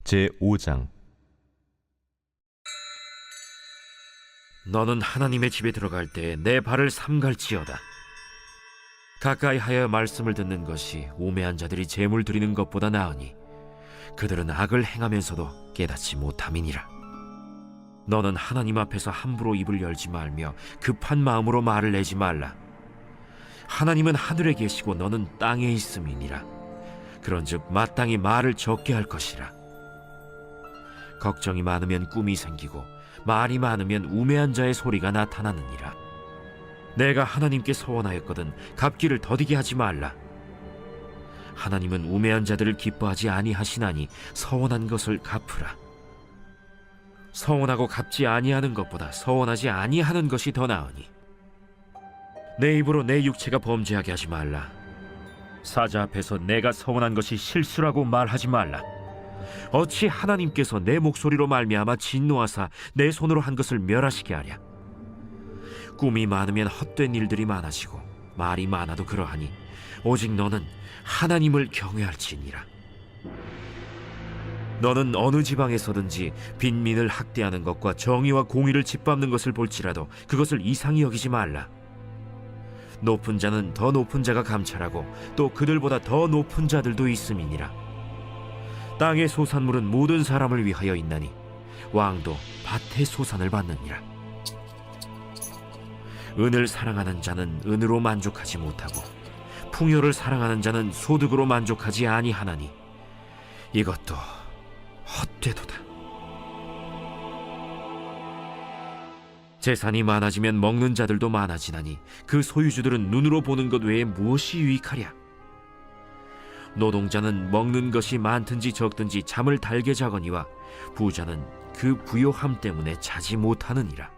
제5장. 너는 하나님의 집에 들어갈 때 내 발을 삼갈지어다. 가까이 하여 말씀을 듣는 것이 우매한 자들이 제물 드리는 것보다 나으니 그들은 악을 행하면서도 깨닫지 못함이니라. 너는 하나님 앞에서 함부로 입을 열지 말며 급한 마음으로 말을 내지 말라. 하나님은 하늘에 계시고 너는 땅에 있음이니라. 그런즉 마땅히 말을 적게 할 것이라. 걱정이 많으면 꿈이 생기고 말이 많으면 우매한 자의 소리가 나타나느니라. 내가 하나님께 서원하였거든 갚기를 더디게 하지 말라. 하나님은 우매한 자들을 기뻐하지 아니하시나니 서원한 것을 갚으라. 서원하고 갚지 아니하는 것보다 서원하지 아니하는 것이 더 나으니 내 입으로 내 육체가 범죄하게 하지 말라. 사자 앞에서 내가 서원한 것이 실수라고 말하지 말라. 어찌 하나님께서 내 목소리로 말미암아 진노하사 내 손으로 한 것을 멸하시게 하랴. 꿈이 많으면 헛된 일들이 많아지고 말이 많아도 그러하니 오직 너는 하나님을 경외할지니라. 너는 어느 지방에서든지 빈민을 학대하는 것과 정의와 공의를 짓밟는 것을 볼지라도 그것을 이상히 여기지 말라. 높은 자는 더 높은 자가 감찰하고 또 그들보다 더 높은 자들도 있음이니라. 땅의 소산물은 모든 사람을 위하여 있나니 왕도 밭의 소산을 받느니라. 은을 사랑하는 자는 은으로 만족하지 못하고 풍요를 사랑하는 자는 소득으로 만족하지 아니하나니 이것도 헛되도다. 재산이 많아지면 먹는 자들도 많아지나니 그 소유주들은 눈으로 보는 것 외에 무엇이 유익하랴? 노동자는 먹는 것이 많든지 적든지 잠을 달게 자거니와 부자는 그 부요함 때문에 자지 못하느니라.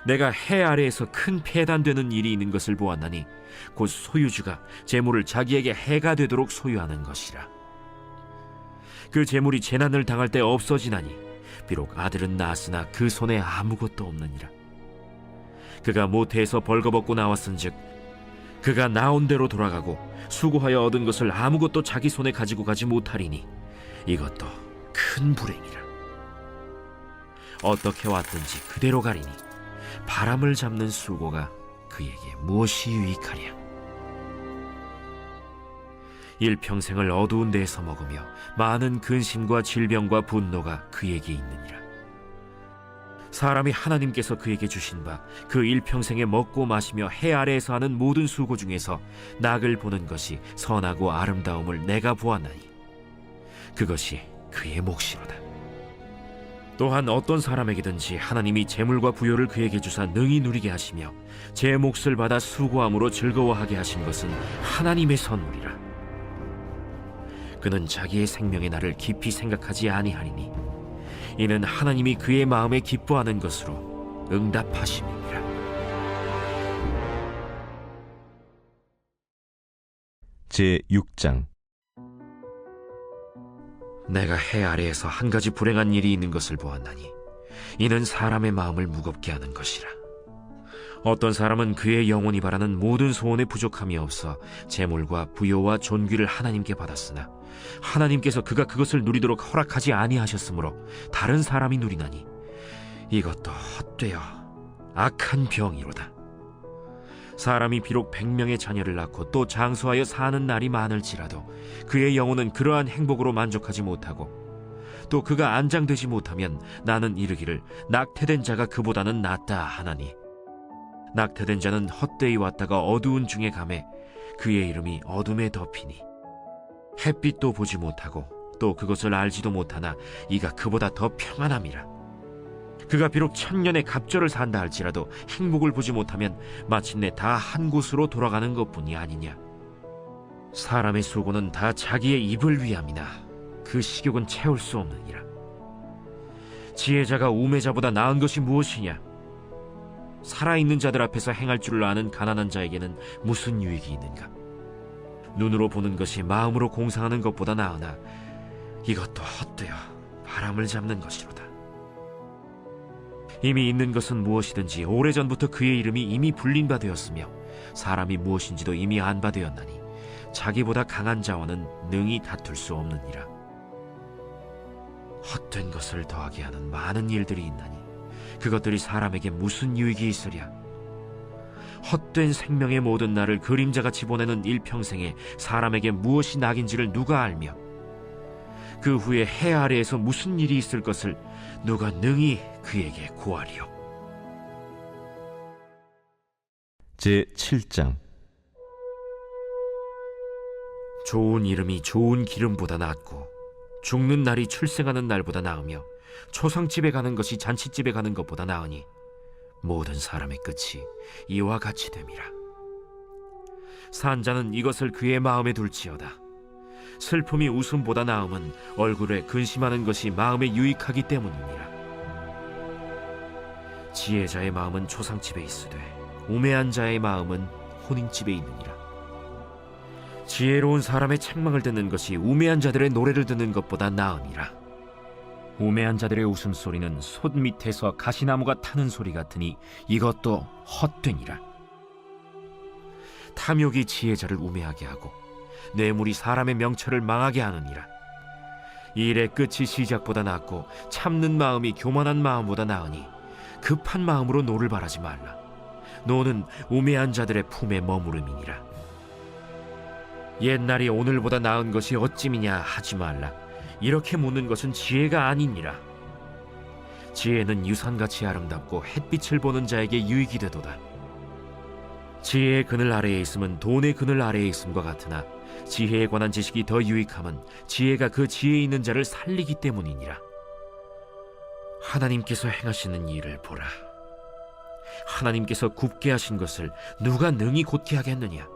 내가 해 아래에서 큰 폐단되는 일이 있는 것을 보았나니 곧 소유주가 재물을 자기에게 해가 되도록 소유하는 것이라. 그 재물이 재난을 당할 때 없어지나니 비록 아들은 낳았으나 그 손에 아무것도 없느니라. 그가 모태에서 벌거벗고 나왔은즉 그가 나온 대로 돌아가고 수고하여 얻은 것을 아무것도 자기 손에 가지고 가지 못하리니 이것도 큰 불행이라. 어떻게 왔든지 그대로 가리니 바람을 잡는 수고가 그에게 무엇이 유익하랴? 일평생을 어두운 데에서 먹으며 많은 근심과 질병과 분노가 그에게 있느니라. 사람이 하나님께서 그에게 주신 바 그 일평생에 먹고 마시며 해 아래에서 하는 모든 수고 중에서 낙을 보는 것이 선하고 아름다움을 내가 보았나니 그것이 그의 몫이로다. 또한 어떤 사람에게든지 하나님이 재물과 부요를 그에게 주사 능히 누리게 하시며 제 몫을 받아 수고함으로 즐거워하게 하신 것은 하나님의 선물이라. 그는 자기의 생명의 날을 깊이 생각하지 아니하리니 이는 하나님이 그의 마음에 기뻐하는 것으로 응답하심이니라. 제6장. 내가 해 아래에서 한 가지 불행한 일이 있는 것을 보았나니 이는 사람의 마음을 무겁게 하는 것이라. 어떤 사람은 그의 영혼이 바라는 모든 소원에 부족함이 없어 재물과 부요와 존귀를 하나님께 받았으나 하나님께서 그가 그것을 누리도록 허락하지 아니하셨으므로 다른 사람이 누리나니 이것도 헛되어 악한 병이로다. 사람이 비록 100명의 자녀를 낳고 또 장수하여 사는 날이 많을지라도 그의 영혼은 그러한 행복으로 만족하지 못하고 또 그가 안장되지 못하면 나는 이르기를 낙태된 자가 그보다는 낫다 하나니 낙태된 자는 헛되이 왔다가 어두운 중에 가매 그의 이름이 어둠에 덮이니 햇빛도 보지 못하고 또 그것을 알지도 못하나 이가 그보다 더 평안함이라. 그가 비록 1000년의 갑절을 산다 할지라도 행복을 보지 못하면 마침내 다 한 곳으로 돌아가는 것뿐이 아니냐. 사람의 수고는 다 자기의 입을 위함이나 그 식욕은 채울 수 없느니라. 지혜자가 우매자보다 나은 것이 무엇이냐? 살아있는 자들 앞에서 행할 줄을 아는 가난한 자에게는 무슨 유익이 있는가? 눈으로 보는 것이 마음으로 공상하는 것보다 나으나 이것도 헛되어 바람을 잡는 것이로다. 이미 있는 것은 무엇이든지 오래전부터 그의 이름이 이미 불린 바 되었으며 사람이 무엇인지도 이미 안 바 되었나니 자기보다 강한 자와는 능히 다툴 수 없느니라. 헛된 것을 더하게 하는 많은 일들이 있나니 그것들이 사람에게 무슨 유익이 있으랴? 헛된 생명의 모든 날을 그림자같이 보내는 일평생에 사람에게 무엇이 낙인지를 누가 알며 그 후에 해 아래에서 무슨 일이 있을 것을 누가 능히 그에게 고하리요? 제7장. 좋은 이름이 좋은 기름보다 낫고 죽는 날이 출생하는 날보다 나으며 초상집에 가는 것이 잔치집에 가는 것보다 나으니 모든 사람의 끝이 이와 같이 됨이라. 산자는 이것을 그의 마음에 둘지어다. 슬픔이 웃음보다 나음은 얼굴에 근심하는 것이 마음에 유익하기 때문이니라. 지혜자의 마음은 초상집에 있으되 우매한 자의 마음은 혼인집에 있느니라. 지혜로운 사람의 책망을 듣는 것이 우매한 자들의 노래를 듣는 것보다 나으니라. 우매한 자들의 웃음소리는 솥 밑에서 가시나무가 타는 소리 같으니 이것도 헛되니라. 탐욕이 지혜자를 우매하게 하고 뇌물이 사람의 명철을 망하게 하느니라. 일의 끝이 시작보다 낫고 참는 마음이 교만한 마음보다 나으니 급한 마음으로 노를 바라지 말라. 노는 우매한 자들의 품에 머무름이니라. 옛날이 오늘보다 나은 것이 어찌미냐 하지 말라. 이렇게 묻는 것은 지혜가 아니니라. 지혜는 유산같이 아름답고 햇빛을 보는 자에게 유익이 되도다. 지혜의 그늘 아래에 있음은 돈의 그늘 아래에 있음과 같으나 지혜에 관한 지식이 더 유익함은 지혜가 그 지혜 있는 자를 살리기 때문이니라. 하나님께서 행하시는 일을 보라. 하나님께서 굽게 하신 것을 누가 능히 곧게 하겠느냐.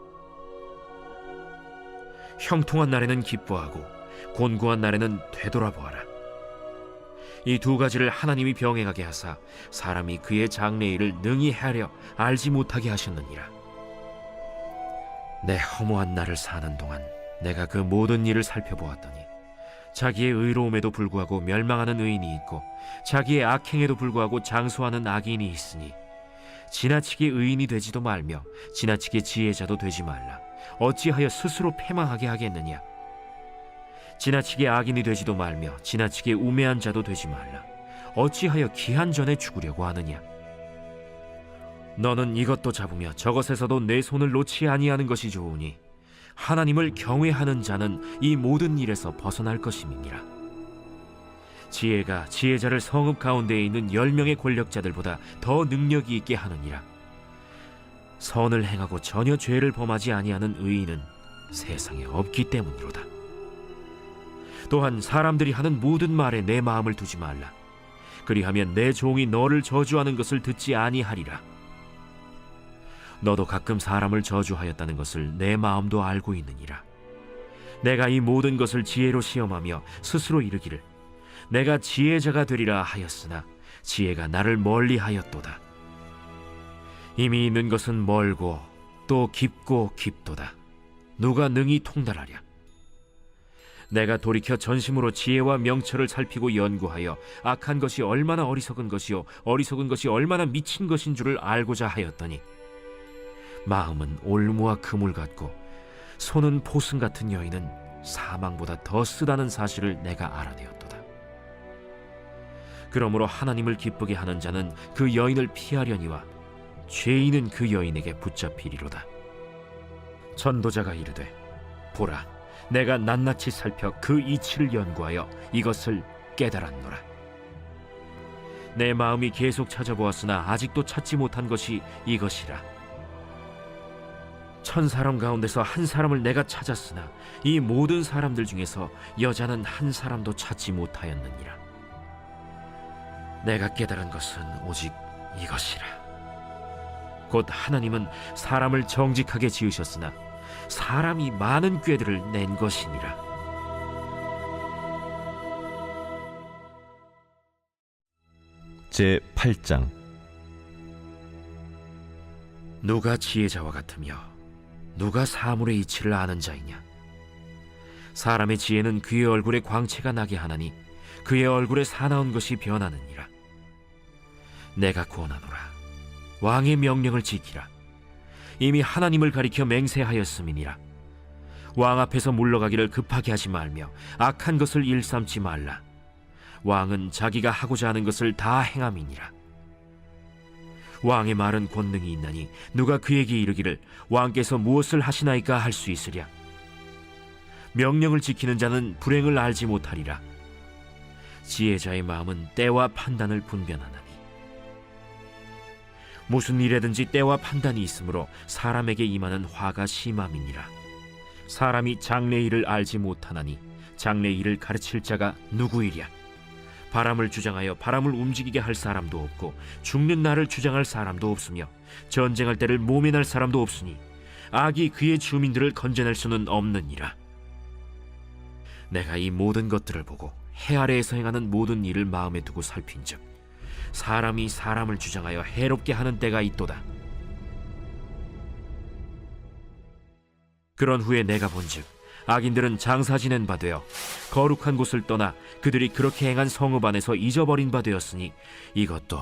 형통한 날에는 기뻐하고 곤고한 날에는 되돌아보아라. 이 두 가지를 하나님이 병행하게 하사 사람이 그의 장래일을 능히 헤아려 알지 못하게 하셨느니라. 내 허무한 날을 사는 동안 내가 그 모든 일을 살펴보았더니 자기의 의로움에도 불구하고 멸망하는 의인이 있고 자기의 악행에도 불구하고 장수하는 악인이 있으니 지나치게 의인이 되지도 말며 지나치게 지혜자도 되지 말라. 어찌하여 스스로 패망하게 하겠느냐. 지나치게 악인이 되지도 말며 지나치게 우매한 자도 되지 말라. 어찌하여 기한 전에 죽으려고 하느냐. 너는 이것도 잡으며 저것에서도 내 손을 놓지 아니하는 것이 좋으니 하나님을 경외하는 자는 이 모든 일에서 벗어날 것임이니라. 지혜가 지혜자를 성읍 가운데에 있는 10명의 권력자들보다 더 능력이 있게 하느니라. 선을 행하고 전혀 죄를 범하지 아니하는 의인은 세상에 없기 때문이로다. 또한 사람들이 하는 모든 말에 내 마음을 두지 말라. 그리하면 내 종이 너를 저주하는 것을 듣지 아니하리라. 너도 가끔 사람을 저주하였다는 것을 내 마음도 알고 있느니라. 내가 이 모든 것을 지혜로 시험하며 스스로 이르기를 내가 지혜자가 되리라 하였으나 지혜가 나를 멀리하였도다. 이미 있는 것은 멀고 또 깊고 깊도다. 누가 능히 통달하랴. 내가 돌이켜 전심으로 지혜와 명철을 살피고 연구하여 악한 것이 얼마나 어리석은 것이요 어리석은 것이 얼마나 미친 것인 줄을 알고자 하였더니 마음은 올무와 그물 같고 손은 포승 같은 여인은 사망보다 더 쓰다는 사실을 내가 알아내었도다. 그러므로 하나님을 기쁘게 하는 자는 그 여인을 피하려니와 죄인은 그 여인에게 붙잡히리로다. 전도자가 이르되 보라, 내가 낱낱이 살펴 그 이치를 연구하여 이것을 깨달았노라. 내 마음이 계속 찾아보았으나 아직도 찾지 못한 것이 이것이라. 1000사람 가운데서 한 사람을 내가 찾았으나 이 모든 사람들 중에서 여자는 한 사람도 찾지 못하였느니라. 내가 깨달은 것은 오직 이것이라. 곧 하나님은 사람을 정직하게 지으셨으나 사람이 많은 꾀들을 낸 것이니라. 제 8장. 누가 지혜자와 같으며 누가 사물의 이치를 아는 자이냐. 사람의 지혜는 그의 얼굴에 광채가 나게 하나니 그의 얼굴에 사나운 것이 변하느니라. 내가 권하노라. 왕의 명령을 지키라. 이미 하나님을 가리켜 맹세하였음이니라. 왕 앞에서 물러가기를 급하게 하지 말며 악한 것을 일삼지 말라. 왕은 자기가 하고자 하는 것을 다 행함이니라. 왕의 말은 권능이 있나니 누가 그에게 이르기를 왕께서 무엇을 하시나이까 할 수 있으랴. 명령을 지키는 자는 불행을 알지 못하리라. 지혜자의 마음은 때와 판단을 분별하나니 무슨 일에든지 때와 판단이 있으므로 사람에게 임하는 화가 심함이니라. 사람이 장래일을 알지 못하나니 장래일을 가르칠 자가 누구이랴. 바람을 주장하여 바람을 움직이게 할 사람도 없고 죽는 날을 주장할 사람도 없으며 전쟁할 때를 모면할 사람도 없으니 악이 그의 주민들을 건져낼 수는 없느니라. 내가 이 모든 것들을 보고 해 아래에서 행하는 모든 일을 마음에 두고 살핀즉 사람이 사람을 주장하여 해롭게 하는 때가 있도다. 그런 후에 내가 본즉 악인들은 장사 지낸 바 되어 거룩한 곳을 떠나 그들이 그렇게 행한 성읍 안에서 잊어버린 바 되었으니 이것도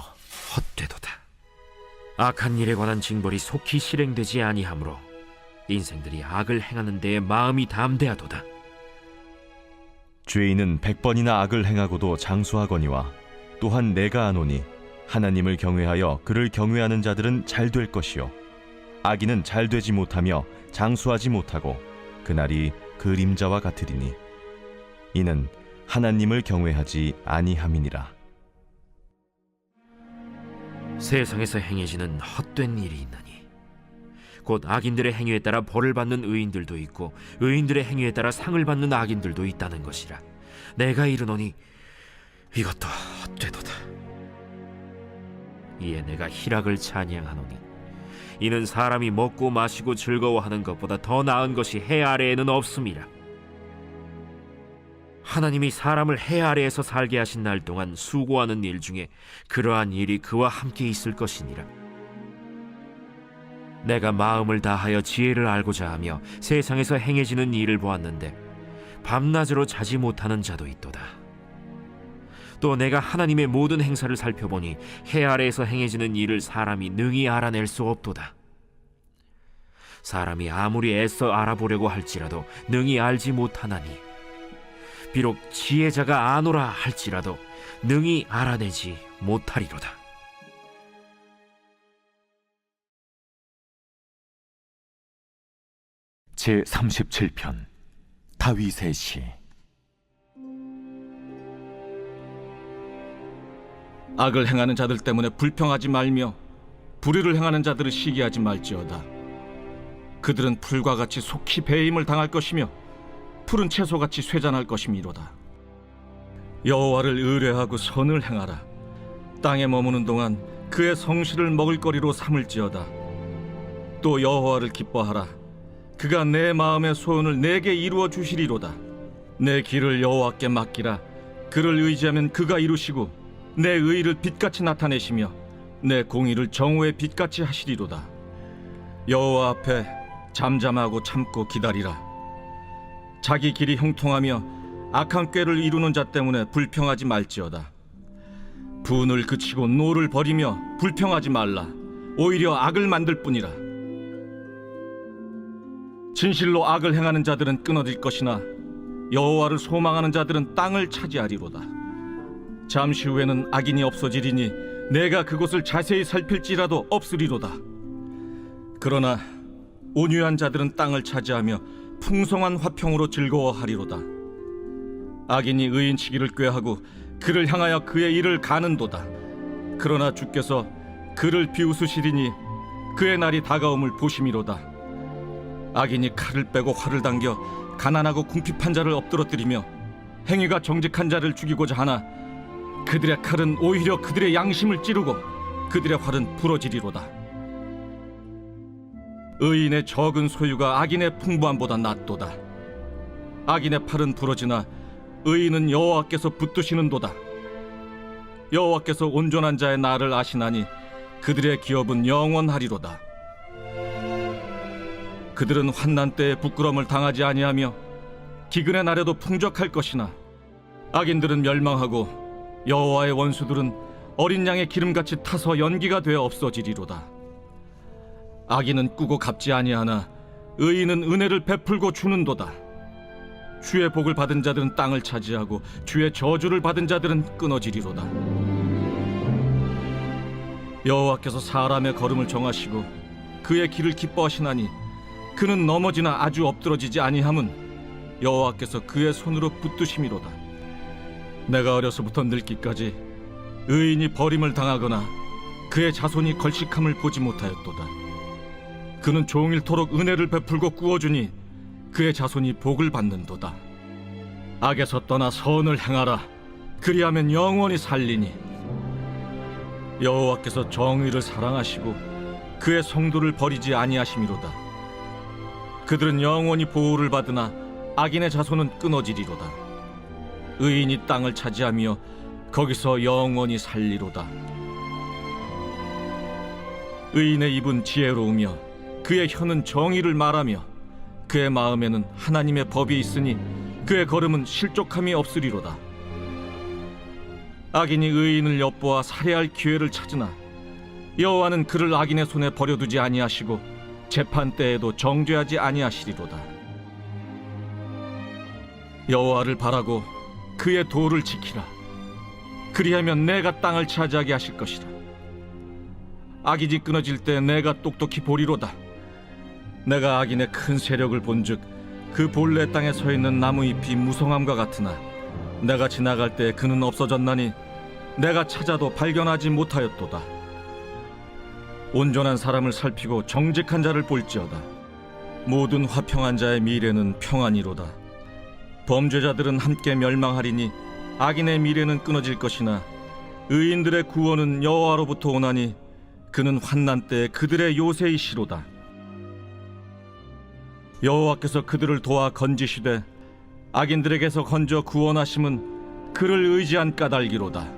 헛되도다. 악한 일에 관한 징벌이 속히 실행되지 아니하므로 인생들이 악을 행하는 데에 마음이 담대하도다. 죄인은 100번이나 악을 행하고도 장수하거니와 또한 내가 아노니 하나님을 경외하여 그를 경외하는 자들은 잘 될 것이요 악인은 잘 되지 못하며 장수하지 못하고 그날이 그림자와 같으리니 이는 하나님을 경외하지 아니함이니라. 세상에서 행해지는 헛된 일이 있나니 곧 악인들의 행위에 따라 벌을 받는 의인들도 있고 의인들의 행위에 따라 상을 받는 악인들도 있다는 것이라. 내가 이르노니 이것도 헛되도다. 이에 내가 희락을 찬양하노니 이는 사람이 먹고 마시고 즐거워하는 것보다 더 나은 것이 해 아래에는 없음이라. 하나님이 사람을 해 아래에서 살게 하신 날 동안 수고하는 일 중에 그러한 일이 그와 함께 있을 것이니라. 내가 마음을 다하여 지혜를 알고자 하며 세상에서 행해지는 일을 보았는데 밤낮으로 자지 못하는 자도 있도다. 또 내가 하나님의 모든 행사를 살펴보니 해 아래에서 행해지는 일을 사람이 능히 알아낼 수 없도다. 사람이 아무리 애써 알아보려고 할지라도 능히 알지 못하나니 비록 지혜자가 아노라 할지라도 능히 알아내지 못하리로다. 제37편 다윗의 시. 악을 행하는 자들 때문에 불평하지 말며 불의를 행하는 자들을 시기하지 말지어다. 그들은 풀과 같이 속히 배임을 당할 것이며 푸른 채소같이 쇠잔할 것이미로다. 여호와를 의뢰하고 선을 행하라. 땅에 머무는 동안 그의 성실을 먹을거리로 삼을지어다. 또 여호와를 기뻐하라. 그가 내 마음의 소원을 내게 이루어 주시리로다. 내 길을 여호와께 맡기라. 그를 의지하면 그가 이루시고 내 의를 빛같이 나타내시며 내 공의를 정오의 빛같이 하시리로다. 여호와 앞에 잠잠하고 참고 기다리라. 자기 길이 형통하며 악한 꾀를 이루는 자 때문에 불평하지 말지어다. 분을 그치고 노를 버리며 불평하지 말라. 오히려 악을 만들 뿐이라. 진실로 악을 행하는 자들은 끊어질 것이나 여호와를 소망하는 자들은 땅을 차지하리로다. 잠시 후에는 악인이 없어지리니 내가 그곳을 자세히 살필지라도 없으리로다. 그러나 온유한 자들은 땅을 차지하며 풍성한 화평으로 즐거워하리로다. 악인이 의인치기를 꾀하고 그를 향하여 그의 일을 가는도다. 그러나 주께서 그를 비웃으시리니 그의 날이 다가옴을 보심이로다. 악인이 칼을 빼고 활을 당겨 가난하고 궁핍한 자를 엎드러뜨리며 행위가 정직한 자를 죽이고자 하나 그들의 칼은 오히려 그들의 양심을 찌르고 그들의 활은 부러지리로다. 의인의 적은 소유가 악인의 풍부함보다 낫도다. 악인의 팔은 부러지나 의인은 여호와께서 붙드시는도다. 여호와께서 온전한 자의 날을 아시나니 그들의 기업은 영원하리로다. 그들은 환난 때에 부끄러움을 당하지 아니하며 기근의 날에도 풍족할 것이나 악인들은 멸망하고 여호와의 원수들은 어린 양의 기름같이 타서 연기가 되어 없어지리로다. 악인은 꾸고 갚지 아니하나 의인은 은혜를 베풀고 주는도다. 주의 복을 받은 자들은 땅을 차지하고 주의 저주를 받은 자들은 끊어지리로다. 여호와께서 사람의 걸음을 정하시고 그의 길을 기뻐하시나니 그는 넘어지나 아주 엎드러지지 아니함은 여호와께서 그의 손으로 붙드심이로다. 내가 어려서부터 늙기까지 의인이 버림을 당하거나 그의 자손이 걸식함을 보지 못하였도다. 그는 종일토록 은혜를 베풀고 꾸어주니 그의 자손이 복을 받는도다. 악에서 떠나 선을 행하라. 그리하면 영원히 살리니 여호와께서 정의를 사랑하시고 그의 성도를 버리지 아니하심이로다. 그들은 영원히 보호를 받으나 악인의 자손은 끊어지리로다. 의인이 땅을 차지하며 거기서 영원히 살리로다. 의인의 입은 지혜로우며 그의 혀는 정의를 말하며 그의 마음에는 하나님의 법이 있으니 그의 걸음은 실족함이 없으리로다. 악인이 의인을 엿보아 살해할 기회를 찾으나 여호와는 그를 악인의 손에 버려두지 아니하시고 재판 때에도 정죄하지 아니하시리로다. 여호와를 바라고 그의 도를 지키라. 그리하면 내가 땅을 차지하게 하실 것이라. 악인이 끊어질 때 내가 똑똑히 보리로다. 내가 악인의 큰 세력을 본즉 그 본래 땅에 서 있는 나무 잎이 무성함과 같으나 내가 지나갈 때 그는 없어졌나니 내가 찾아도 발견하지 못하였도다. 온전한 사람을 살피고 정직한 자를 볼지어다. 모든 화평한 자의 미래는 평안이로다. 범죄자들은 함께 멸망하리니 악인의 미래는 끊어질 것이나 의인들의 구원은 여호와로부터 오나니 그는 환난 때 그들의 요새이시로다. 여호와께서 그들을 도와 건지시되 악인들에게서 건져 구원하심은 그를 의지한 까닭이로다.